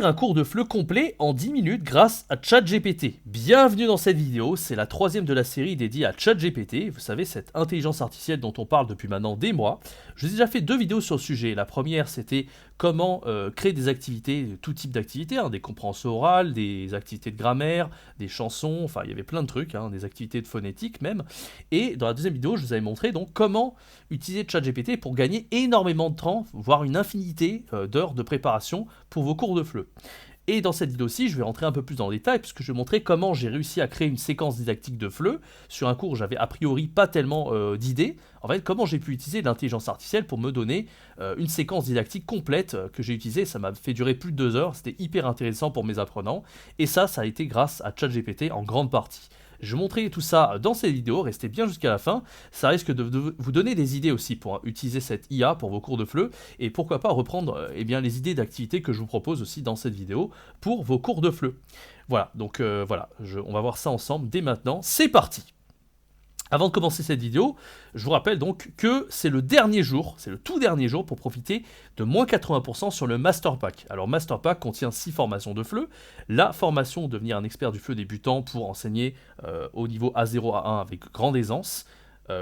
Un cours de FLE complet en 10 minutes grâce à ChatGPT. Bienvenue dans cette vidéo, c'est la troisième de la série dédiée à ChatGPT, vous savez cette intelligence artificielle dont on parle depuis maintenant des mois. Je vous ai déjà fait 2 vidéos sur le sujet, la première c'était comment créer des activités, tout type d'activités, des compréhensions orales, des activités de grammaire, des chansons, enfin il y avait plein de trucs, des activités de phonétique même. Et dans la deuxième vidéo je vous avais montré donc comment utiliser ChatGPT pour gagner énormément de temps, voire une infinité d'heures de préparation pour vos cours de FLE. Et dans cette vidéo-ci, je vais rentrer un peu plus dans le détail puisque je vais montrer comment j'ai réussi à créer une séquence didactique de FLE sur un cours où j'avais a priori pas tellement d'idées. En fait, comment j'ai pu utiliser l'intelligence artificielle pour me donner une séquence didactique complète que j'ai utilisée. Ça m'a fait durer plus de 2 heures, c'était hyper intéressant pour mes apprenants. Et ça a été grâce à ChatGPT en grande partie. Je vais montrer tout ça dans cette vidéo, restez bien jusqu'à la fin, ça risque de vous donner des idées aussi pour utiliser cette IA pour vos cours de FLE, et pourquoi pas reprendre les idées d'activités que je vous propose aussi dans cette vidéo pour vos cours de FLE. Voilà, donc on va voir ça ensemble dès maintenant, c'est parti. Avant de commencer cette vidéo, je vous rappelle donc que c'est le dernier jour, c'est le tout dernier jour pour profiter de moins 80% sur le Master Pack. Alors Master Pack contient 6 formations de FLE, la formation devenir un expert du FLE débutant pour enseigner au niveau A0 à 1 avec grande aisance,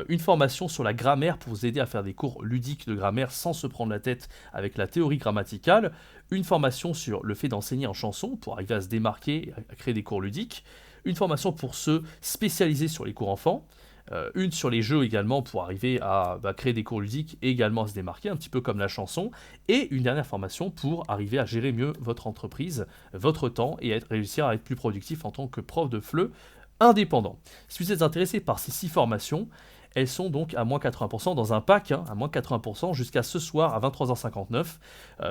une formation sur la grammaire pour vous aider à faire des cours ludiques de grammaire sans se prendre la tête avec la théorie grammaticale, une formation sur le fait d'enseigner en chanson pour arriver à se démarquer, à créer des cours ludiques, une formation pour se spécialiser sur les cours enfants, une sur les jeux également pour arriver à créer des cours ludiques et également à se démarquer, un petit peu comme la chanson, et une dernière formation pour arriver à gérer mieux votre entreprise, votre temps et réussir à être plus productif en tant que prof de FLE indépendant. Si vous êtes intéressé par ces 6 formations, elles sont donc à moins 80% dans un pack, à moins 80% jusqu'à ce soir à 23h59.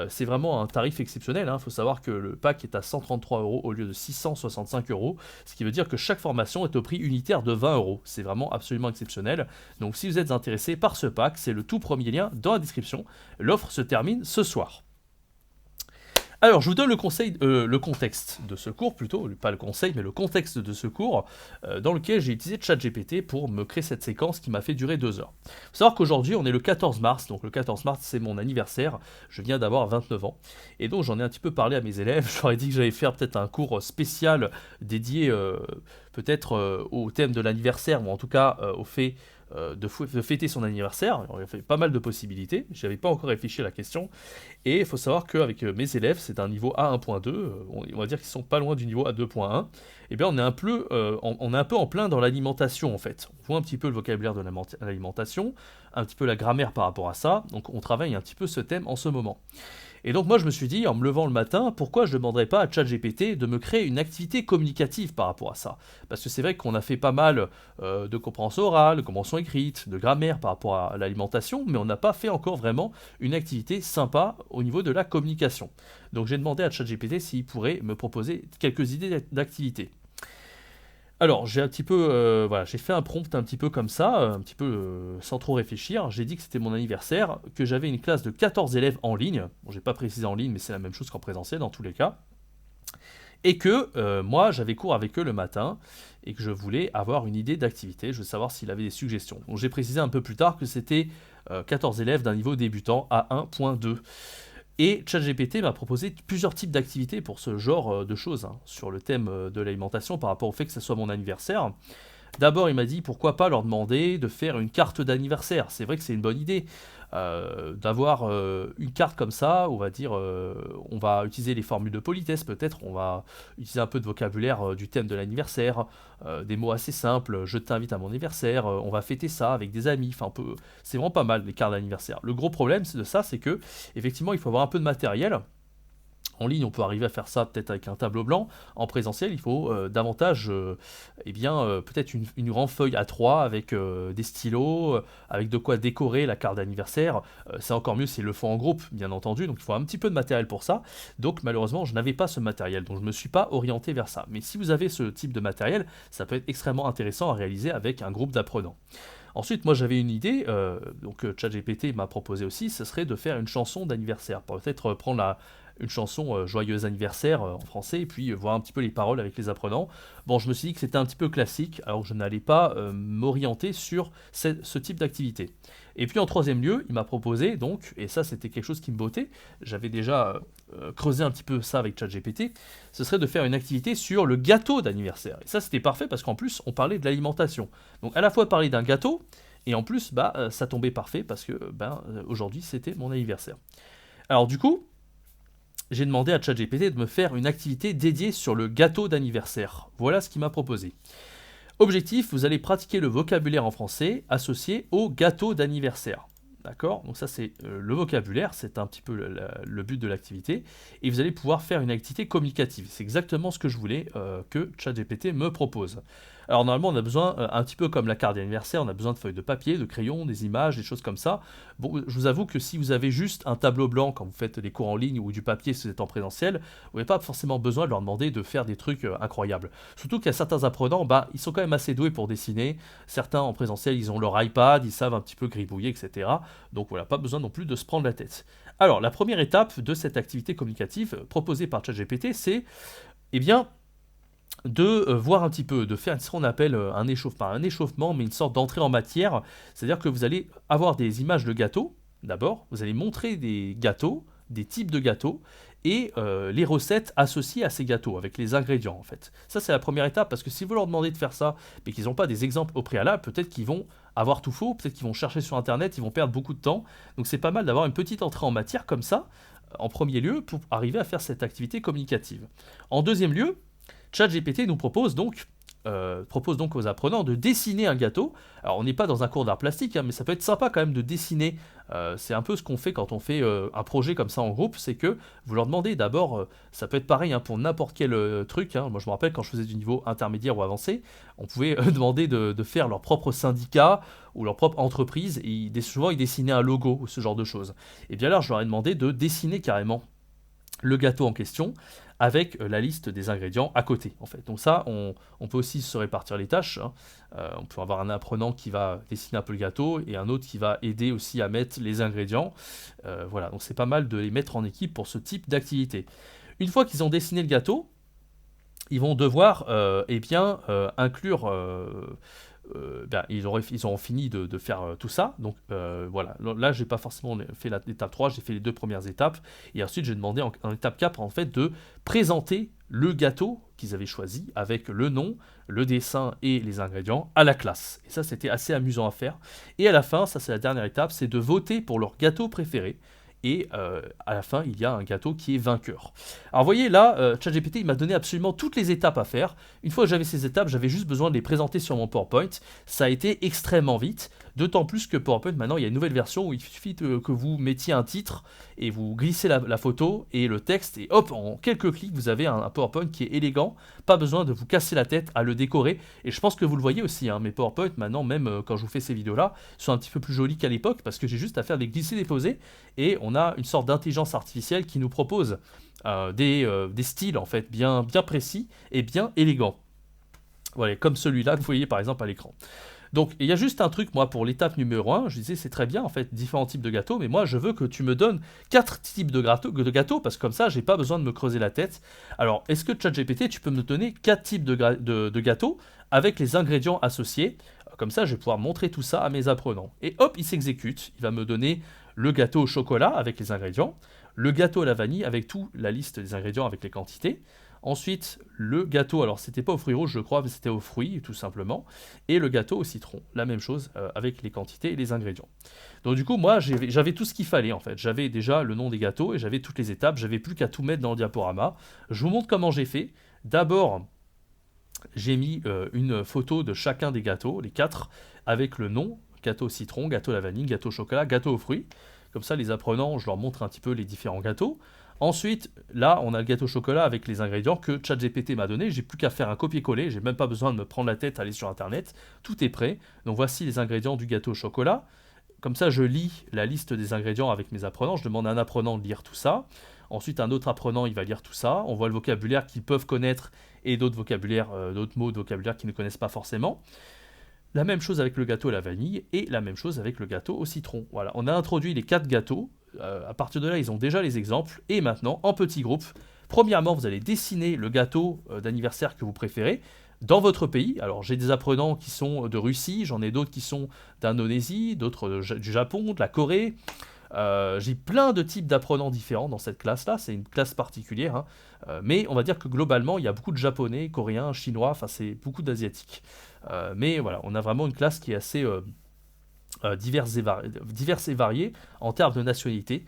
C'est vraiment un tarif exceptionnel. Il faut savoir que le pack est à 133 € au lieu de 665 €, ce qui veut dire que chaque formation est au prix unitaire de 20 €. C'est vraiment absolument exceptionnel. Donc si vous êtes intéressé par ce pack, c'est le tout premier lien dans la description. L'offre se termine ce soir. Alors, je vous donne le contexte de ce cours, plutôt, pas le conseil, mais le contexte de ce cours, dans lequel j'ai utilisé ChatGPT pour me créer cette séquence qui m'a fait durer 2 heures. Il faut savoir qu'aujourd'hui, on est le 14 mars, donc le 14 mars, c'est mon anniversaire, je viens d'avoir 29 ans, et donc j'en ai un petit peu parlé à mes élèves, je leur ai dit que j'allais faire peut-être un cours spécial dédié peut-être au thème de l'anniversaire, ou en tout cas au fait de fêter son anniversaire. Il y avait pas mal de possibilités, je n'avais pas encore réfléchi à la question, et il faut savoir qu'avec mes élèves, c'est un niveau A1.2, on va dire qu'ils sont pas loin du niveau A2.1, et bien on est un peu en plein dans l'alimentation en fait. On voit un petit peu le vocabulaire de l'alimentation, un petit peu la grammaire par rapport à ça, donc on travaille un petit peu ce thème en ce moment. Et donc moi je me suis dit, en me levant le matin, pourquoi je ne demanderais pas à ChatGPT de me créer une activité communicative par rapport à ça? Parce que c'est vrai qu'on a fait pas mal de compréhension orale, de compréhension écrite, de grammaire par rapport à l'alimentation, mais on n'a pas fait encore vraiment une activité sympa au niveau de la communication. Donc j'ai demandé à ChatGPT s'il pourrait me proposer quelques idées d'activités. Alors, j'ai un petit peu, j'ai fait un prompt un petit peu comme ça, un petit peu sans trop réfléchir. J'ai dit que c'était mon anniversaire, que j'avais une classe de 14 élèves en ligne. Bon, j'ai pas précisé en ligne, mais c'est la même chose qu'en présentiel dans tous les cas. Et que moi, j'avais cours avec eux le matin et que je voulais avoir une idée d'activité. Je veux savoir s'il avait des suggestions. Donc, j'ai précisé un peu plus tard que c'était 14 élèves d'un niveau débutant à 1.2. Et ChatGPT m'a proposé plusieurs types d'activités pour ce genre de choses, sur le thème de l'alimentation par rapport au fait que ce soit mon anniversaire. D'abord, il m'a dit pourquoi pas leur demander de faire une carte d'anniversaire. C'est vrai que c'est une bonne idée d'avoir une carte comme ça. On va dire, on va utiliser les formules de politesse peut-être. On va utiliser un peu de vocabulaire du thème de l'anniversaire, des mots assez simples. Je t'invite à mon anniversaire. On va fêter ça avec des amis. Enfin, c'est vraiment pas mal les cartes d'anniversaire. Le gros problème c'est que effectivement, il faut avoir un peu de matériel. En ligne, on peut arriver à faire ça peut-être avec un tableau blanc. En présentiel, il faut davantage, peut-être une grande feuille A3 avec des stylos, avec de quoi décorer la carte d'anniversaire. C'est encore mieux s'ils le font en groupe, bien entendu. Donc il faut un petit peu de matériel pour ça. Donc malheureusement, je n'avais pas ce matériel, donc je ne me suis pas orienté vers ça. Mais si vous avez ce type de matériel, ça peut être extrêmement intéressant à réaliser avec un groupe d'apprenants. Ensuite, moi j'avais une idée, donc ChatGPT m'a proposé aussi, ce serait de faire une chanson d'anniversaire. Peut-être prendre une chanson Joyeux anniversaire en français, et puis voir un petit peu les paroles avec les apprenants. Bon, je me suis dit que c'était un petit peu classique, alors je n'allais pas m'orienter sur ce type d'activité. Et puis en troisième lieu, il m'a proposé donc, et ça c'était quelque chose qui me bottait, j'avais déjà creusé un petit peu ça avec ChatGPT, ce serait de faire une activité sur le gâteau d'anniversaire. Et ça c'était parfait parce qu'en plus on parlait de l'alimentation. Donc à la fois parler d'un gâteau, et en plus ça tombait parfait parce que aujourd'hui c'était mon anniversaire. Alors du coup, j'ai demandé à ChatGPT de me faire une activité dédiée sur le gâteau d'anniversaire. Voilà ce qu'il m'a proposé. Objectif, vous allez pratiquer le vocabulaire en français associé au gâteau d'anniversaire. D'accord? Donc ça c'est le vocabulaire, c'est un petit peu le but de l'activité. Et vous allez pouvoir faire une activité communicative. C'est exactement ce que je voulais que ChatGPT me propose. Alors normalement on a besoin, un petit peu comme la carte d'anniversaire, on a besoin de feuilles de papier, de crayons, des images, des choses comme ça. Bon, je vous avoue que si vous avez juste un tableau blanc quand vous faites des cours en ligne ou du papier si vous êtes en présentiel, vous n'avez pas forcément besoin de leur demander de faire des trucs incroyables. Surtout qu'il y a certains apprenants, ils sont quand même assez doués pour dessiner. Certains en présentiel, ils ont leur iPad, ils savent un petit peu gribouiller, etc. Donc voilà, pas besoin non plus de se prendre la tête. Alors la première étape de cette activité communicative proposée par ChatGPT, c'est de voir un petit peu, de faire ce qu'on appelle un échauffement, mais une sorte d'entrée en matière. C'est-à-dire que vous allez avoir des images de gâteaux, d'abord, vous allez montrer des gâteaux, des types de gâteaux, et les recettes associées à ces gâteaux, avec les ingrédients en fait. Ça c'est la première étape, parce que si vous leur demandez de faire ça, mais qu'ils n'ont pas des exemples au préalable, peut-être qu'ils vont avoir tout faux, peut-être qu'ils vont chercher sur internet, ils vont perdre beaucoup de temps. Donc c'est pas mal d'avoir une petite entrée en matière comme ça, en premier lieu, pour arriver à faire cette activité communicative. En deuxième lieu, ChatGPT nous propose donc aux apprenants de dessiner un gâteau. Alors on n'est pas dans un cours d'art plastique, mais ça peut être sympa quand même de dessiner. C'est un peu ce qu'on fait quand on fait un projet comme ça en groupe, c'est que vous leur demandez d'abord, ça peut être pareil pour n'importe quel truc. Moi je me rappelle quand je faisais du niveau intermédiaire ou avancé, on pouvait demander de faire leur propre syndicat ou leur propre entreprise, et souvent ils dessinaient un logo ou ce genre de choses. Et bien là je leur ai demandé de dessiner carrément le gâteau en question avec la liste des ingrédients à côté en fait. Donc ça, on peut aussi se répartir les tâches. On peut avoir un apprenant qui va dessiner un peu le gâteau et un autre qui va aider aussi à mettre les ingrédients. Voilà, donc c'est pas mal de les mettre en équipe pour ce type d'activité. Une fois qu'ils ont dessiné le gâteau, ils vont devoir inclure ils auront fini de faire tout ça. Donc voilà, là j'ai pas forcément fait l'étape 3, j'ai fait les deux premières étapes. Et ensuite j'ai demandé en étape 4 en fait de présenter le gâteau qu'ils avaient choisi avec le nom, le dessin et les ingrédients à la classe. Et ça c'était assez amusant à faire. Et à la fin, ça c'est la dernière étape, c'est de voter pour leur gâteau préféré. Et à la fin, il y a un gâteau qui est vainqueur. Alors vous voyez là, ChatGPT il m'a donné absolument toutes les étapes à faire. Une fois que j'avais ces étapes, j'avais juste besoin de les présenter sur mon PowerPoint. Ça a été extrêmement vite. D'autant plus que PowerPoint, maintenant, il y a une nouvelle version où il suffit que vous mettiez un titre et vous glissez la photo et le texte. Et hop, en quelques clics, vous avez un PowerPoint qui est élégant. Pas besoin de vous casser la tête à le décorer. Et je pense que vous le voyez aussi, mes PowerPoint, maintenant, même quand je vous fais ces vidéos-là, sont un petit peu plus jolis qu'à l'époque parce que j'ai juste à faire des glisser-déposer. Et on a une sorte d'intelligence artificielle qui nous propose des styles en fait bien précis et bien élégants. Voilà, comme celui-là que vous voyez par exemple à l'écran. Donc il y a juste un truc, moi, pour l'étape numéro 1, je disais c'est très bien en fait, différents types de gâteaux, mais moi je veux que tu me donnes 4 types de gâteaux, parce que comme ça j'ai pas besoin de me creuser la tête. Alors est-ce que ChatGPT, tu peux me donner 4 types de gâteaux avec les ingrédients associés? Comme ça je vais pouvoir montrer tout ça à mes apprenants. Et hop, il s'exécute, il va me donner le gâteau au chocolat avec les ingrédients, le gâteau à la vanille avec toute la liste des ingrédients avec les quantités. Ensuite, le gâteau, alors c'était pas aux fruits rouges je crois, mais c'était aux fruits tout simplement. Et le gâteau au citron, la même chose avec les quantités et les ingrédients. Donc du coup, moi j'avais tout ce qu'il fallait en fait. J'avais déjà le nom des gâteaux et j'avais toutes les étapes, j'avais plus qu'à tout mettre dans le diaporama. Je vous montre comment j'ai fait. D'abord, j'ai mis une photo de chacun des gâteaux, les 4, avec le nom, gâteau au citron, gâteau à la vanille, gâteau au chocolat, gâteau aux fruits. Comme ça, les apprenants, je leur montre un petit peu les différents gâteaux. Ensuite, là, on a le gâteau au chocolat avec les ingrédients que ChatGPT m'a donné. J'ai plus qu'à faire un copier-coller. J'ai même pas besoin de me prendre la tête à aller sur Internet. Tout est prêt. Donc voici les ingrédients du gâteau au chocolat. Comme ça, je lis la liste des ingrédients avec mes apprenants. Je demande à un apprenant de lire tout ça. Ensuite, un autre apprenant, il va lire tout ça. On voit le vocabulaire qu'ils peuvent connaître et d'autres mots de vocabulaire qu'ils ne connaissent pas forcément. La même chose avec le gâteau à la vanille et la même chose avec le gâteau au citron. Voilà, on a introduit les 4 gâteaux à partir de là, ils ont déjà les exemples. Et maintenant, en petits groupes, premièrement, vous allez dessiner le gâteau d'anniversaire que vous préférez dans votre pays. Alors, j'ai des apprenants qui sont de Russie, j'en ai d'autres qui sont d'Indonésie, d'autres du Japon, de la Corée. J'ai plein de types d'apprenants différents dans cette classe-là, c'est une classe particulière, hein. Mais on va dire que globalement, il y a beaucoup de japonais, coréens, chinois, enfin c'est beaucoup d'asiatiques. Mais voilà, on a vraiment une classe qui est assez diverses et variées en termes de nationalité.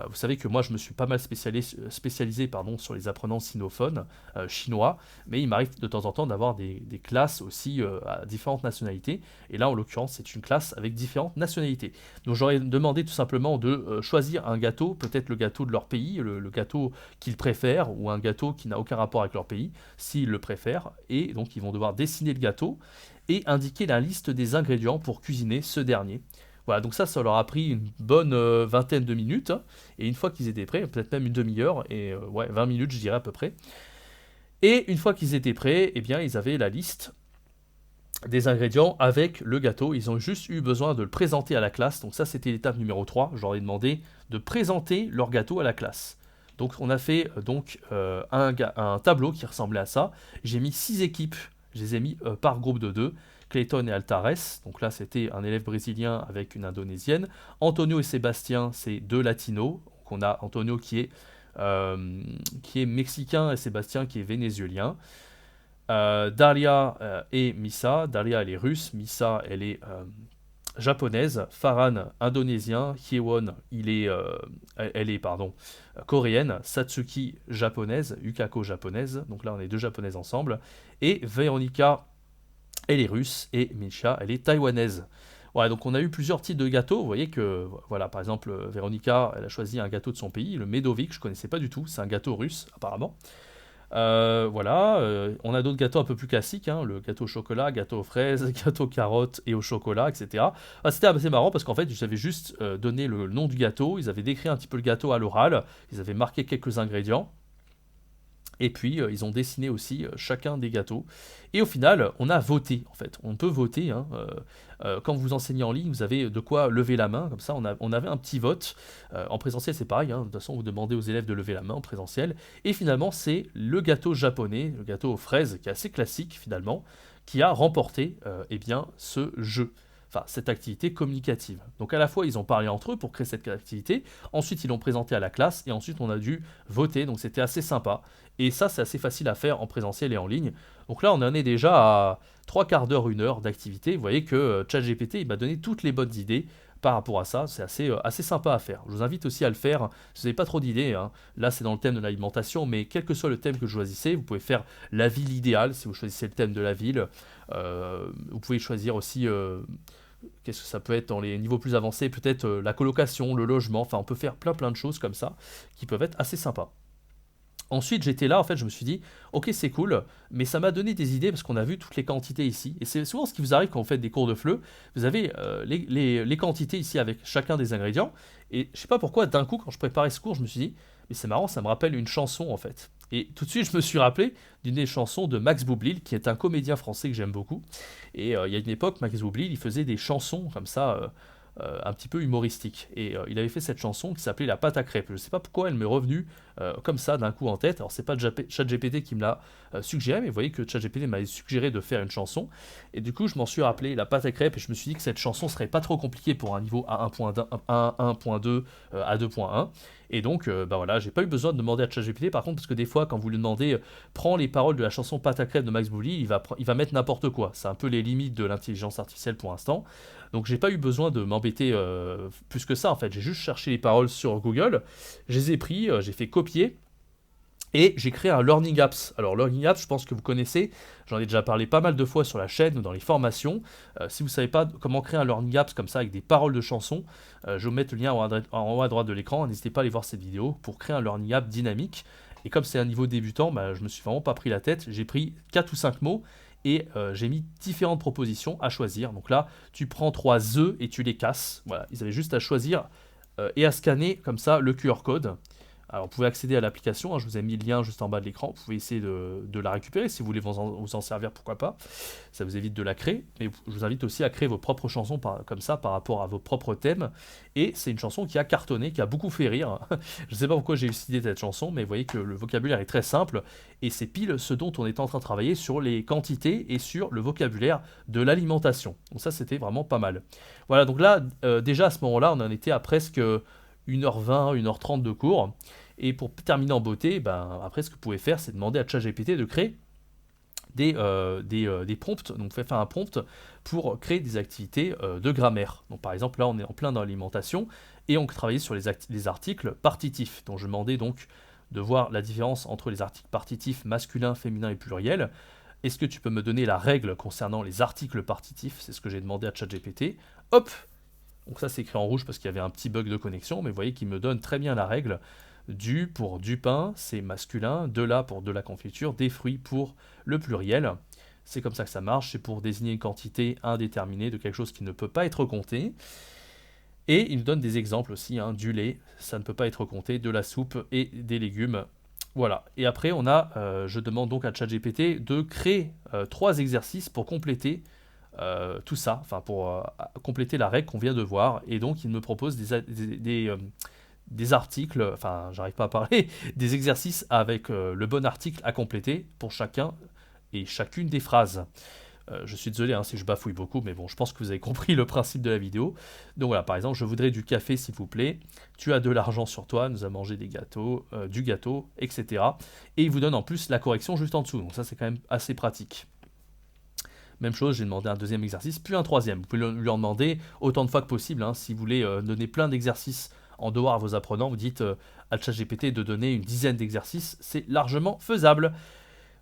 Vous savez que moi je me suis pas mal spécialisé sur les apprenants sinophones chinois, mais il m'arrive de temps en temps d'avoir des classes aussi à différentes nationalités, et là en l'occurrence c'est une classe avec différentes nationalités. Donc j'aurais demandé tout simplement de choisir un gâteau, peut-être le gâteau de leur pays, le gâteau qu'ils préfèrent, ou un gâteau qui n'a aucun rapport avec leur pays, s'ils le préfèrent, et donc ils vont devoir dessiner le gâteau et indiquer la liste des ingrédients pour cuisiner ce dernier. Voilà, donc ça leur a pris une bonne vingtaine de minutes, hein, et une fois qu'ils étaient prêts, peut-être même une demi-heure, et ouais, 20 minutes je dirais à peu près. Et une fois qu'ils étaient prêts, eh bien ils avaient la liste des ingrédients avec le gâteau, ils ont juste eu besoin de le présenter à la classe, donc ça c'était l'étape numéro 3, je leur ai demandé de présenter leur gâteau à la classe. Donc on a fait un tableau qui ressemblait à ça, j'ai mis 6 équipes, je les ai mis par groupe de 2, Clayton et Altares, donc là c'était un élève brésilien avec une indonésienne. Antonio et Sébastien, c'est 2 latinos. Donc on a Antonio qui est mexicain et Sébastien qui est vénézuélien. Daria et Misa, Daria elle est russe, Misa elle est japonaise, Farhan indonésien, Hyewon elle est coréenne, Satsuki japonaise, Yukako japonaise, donc là on est 2 japonaises ensemble, et Veronica elle est russe, et Misha, elle est taïwanaise. Voilà, donc on a eu plusieurs types de gâteaux. Vous voyez que, voilà, par exemple, Véronica, elle a choisi un gâteau de son pays, le Medovik, je ne connaissais pas du tout, c'est un gâteau russe, apparemment. On a d'autres gâteaux un peu plus classiques, hein, le gâteau au chocolat, gâteau aux fraises, gâteau carottes et au chocolat, etc. C'était assez marrant parce qu'en fait, ils avaient juste donné le nom du gâteau, ils avaient décrit un petit peu le gâteau à l'oral, ils avaient marqué quelques ingrédients. Et puis, ils ont dessiné aussi chacun des gâteaux. Et au final, on a voté, en fait. On peut voter, hein. Quand vous enseignez en ligne, vous avez de quoi lever la main. Comme ça, on avait un petit vote. En présentiel, c'est pareil, hein. De toute façon, vous demandez aux élèves de lever la main en présentiel. Et finalement, c'est le gâteau japonais, le gâteau aux fraises, qui est assez classique, finalement, qui a remporté ce jeu. Enfin, cette activité communicative. Donc à la fois, ils ont parlé entre eux pour créer cette activité, ensuite ils l'ont présenté à la classe, et ensuite on a dû voter, donc c'était assez sympa. Et ça, c'est assez facile à faire en présentiel et en ligne. Donc là, on en est déjà à 3 quarts d'heure, 1 heure d'activité. Vous voyez que ChatGPT, il m'a donné toutes les bonnes idées par rapport à ça. C'est assez sympa à faire. Je vous invite aussi à le faire. Si vous n'avez pas trop d'idées, hein. Là, c'est dans le thème de l'alimentation, mais quel que soit le thème que vous choisissez, vous pouvez faire la ville idéale, si vous choisissez le thème de la ville. Vous pouvez choisir aussi... qu'est-ce que ça peut être dans les niveaux plus avancés, peut-être la colocation, le logement, enfin on peut faire plein de choses comme ça qui peuvent être assez sympas. Ensuite, j'étais là, en fait, je me suis dit, ok, c'est cool, mais ça m'a donné des idées parce qu'on a vu toutes les quantités ici. Et c'est souvent ce qui vous arrive quand vous faites des cours de FLE. Vous avez les quantités ici avec chacun des ingrédients. Et je sais pas pourquoi, d'un coup, quand je préparais ce cours, je me suis dit, mais c'est marrant, ça me rappelle une chanson, en fait. Et tout de suite, je me suis rappelé d'une des chansons de Max Boublil, qui est un comédien français que j'aime beaucoup. Et il y a une époque, Max Boublil, il faisait des chansons comme ça, un petit peu humoristiques. Et il avait fait cette chanson qui s'appelait La pâte à crêpes. Je ne sais pas pourquoi elle m'est revenue comme ça d'un coup en tête. Alors c'est pas ChatGPT qui me l'a suggéré, mais vous voyez que ChatGPT m'avait suggéré de faire une chanson. Et du coup, je m'en suis rappelé La pâte à crêpes, et je me suis dit que cette chanson serait pas trop compliquée pour un niveau à 1.2 à 2.1. Et donc, voilà, j'ai pas eu besoin de demander à ChatGPT. Par contre, parce que des fois, quand vous lui demandez, prends les paroles de la chanson Pâte à crêpes de Max Boublil, il va mettre n'importe quoi. C'est un peu les limites de l'intelligence artificielle pour l'instant. Donc, j'ai pas eu besoin de m'embêter plus que ça. En fait, j'ai juste cherché les paroles sur Google, je les ai pris, j'ai fait copier. Et j'ai créé un Learning Apps. Alors Learning Apps, je pense que vous connaissez, j'en ai déjà parlé pas mal de fois sur la chaîne ou dans les formations. Si vous ne savez pas comment créer un Learning Apps comme ça avec des paroles de chansons, je vais vous mettre le lien en haut à droite de l'écran. N'hésitez pas à aller voir cette vidéo pour créer un Learning App dynamique. Et comme c'est un niveau débutant, je me suis vraiment pas pris la tête. J'ai pris 4 ou 5 mots et j'ai mis différentes propositions à choisir. Donc là, tu prends 3 œufs et tu les casses. Voilà, ils avaient juste à choisir et à scanner comme ça le QR code. Alors, vous pouvez accéder à l'application, hein, je vous ai mis le lien juste en bas de l'écran, vous pouvez essayer de la récupérer si vous voulez vous en servir, pourquoi pas. Ça vous évite de la créer, mais je vous invite aussi à créer vos propres chansons comme ça par rapport à vos propres thèmes. Et c'est une chanson qui a cartonné, qui a beaucoup fait rire. Je ne sais pas pourquoi j'ai eu l'idée de cette chanson, mais vous voyez que le vocabulaire est très simple, et c'est pile ce dont on est en train de travailler sur les quantités et sur le vocabulaire de l'alimentation. Donc ça, c'était vraiment pas mal. Voilà, donc là, déjà à ce moment-là, on en était à presque 1h20, 1h30 de cours. Et pour terminer en beauté, ben, après ce que vous pouvez faire, c'est demander à ChatGPT de créer des prompts. Donc vous faites faire un prompt pour créer des activités de grammaire. Donc par exemple, là on est en plein dans l'alimentation et on travaillait sur les articles partitifs. Donc je demandais donc de voir la différence entre les articles partitifs masculin, féminin et pluriel. Est-ce que tu peux me donner la règle concernant les articles partitifs? C'est ce que j'ai demandé à ChatGPT. Hop! Donc ça c'est écrit en rouge parce qu'il y avait un petit bug de connexion, mais vous voyez qu'il me donne très bien la règle. Du pour du pain, c'est masculin, de la pour de la confiture, des fruits pour le pluriel. C'est comme ça que ça marche, c'est pour désigner une quantité indéterminée de quelque chose qui ne peut pas être compté. Et il nous donne des exemples aussi, hein, du lait, ça ne peut pas être compté, de la soupe et des légumes. Voilà, et après je demande donc à ChatGPT de créer 3 exercices pour compléter tout ça, enfin pour compléter la règle qu'on vient de voir, et donc il me propose des articles, enfin j'arrive pas à parler, des exercices avec le bon article à compléter pour chacun et chacune des phrases. Je suis désolé hein, si je bafouille beaucoup, mais bon, je pense que vous avez compris le principe de la vidéo. Donc voilà, par exemple, je voudrais du café s'il vous plaît, tu as de l'argent sur toi, nous avons mangé des gâteaux, du gâteau, etc. Et il vous donne en plus la correction juste en dessous, donc ça c'est quand même assez pratique. Même chose, j'ai demandé un deuxième exercice, puis un troisième. Vous pouvez lui en demander autant de fois que possible, hein, si vous voulez donner plein d'exercices en devoir à vos apprenants, vous dites à ChatGPT de donner une dizaine d'exercices, c'est largement faisable.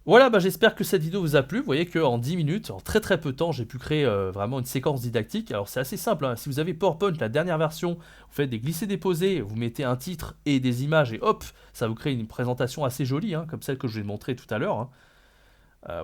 Voilà, bah, j'espère que cette vidéo vous a plu. Vous voyez qu'en 10 minutes, en très très peu de temps, j'ai pu créer vraiment une séquence didactique. Alors c'est assez simple, hein. Si vous avez PowerPoint, la dernière version, vous faites des glisser-déposer, vous mettez un titre et des images et hop, ça vous crée une présentation assez jolie, hein, comme celle que je vous ai montrée tout à l'heure. Hein.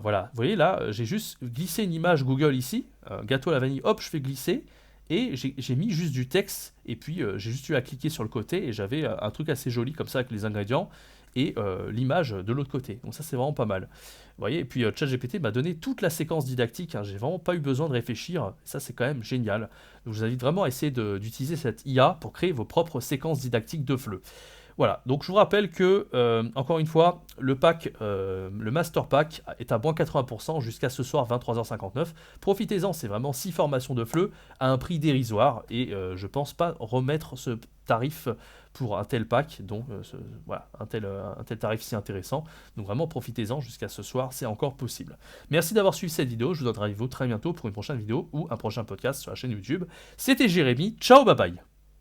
Voilà, vous voyez là, j'ai juste glissé une image Google ici, gâteau à la vanille, hop, je fais glisser. Et j'ai mis juste du texte, et puis j'ai juste eu à cliquer sur le côté, et j'avais un truc assez joli comme ça avec les ingrédients, et l'image de l'autre côté. Donc ça c'est vraiment pas mal. Vous voyez, et puis ChatGPT m'a donné toute la séquence didactique, hein, j'ai vraiment pas eu besoin de réfléchir, ça c'est quand même génial. Donc je vous invite vraiment à essayer d'utiliser cette IA pour créer vos propres séquences didactiques de FLE. Voilà, donc je vous rappelle que, encore une fois, le Master Pack est à moins 80% jusqu'à ce soir 23h59. Profitez-en, c'est vraiment 6 formations de FLE à un prix dérisoire et je pense pas remettre ce tarif pour un tel pack, donc voilà, un tel tarif si intéressant. Donc vraiment profitez-en jusqu'à ce soir, c'est encore possible. Merci d'avoir suivi cette vidéo, je vous donne rendez-vous très bientôt pour une prochaine vidéo ou un prochain podcast sur la chaîne YouTube. C'était Jérémy, ciao, bye bye.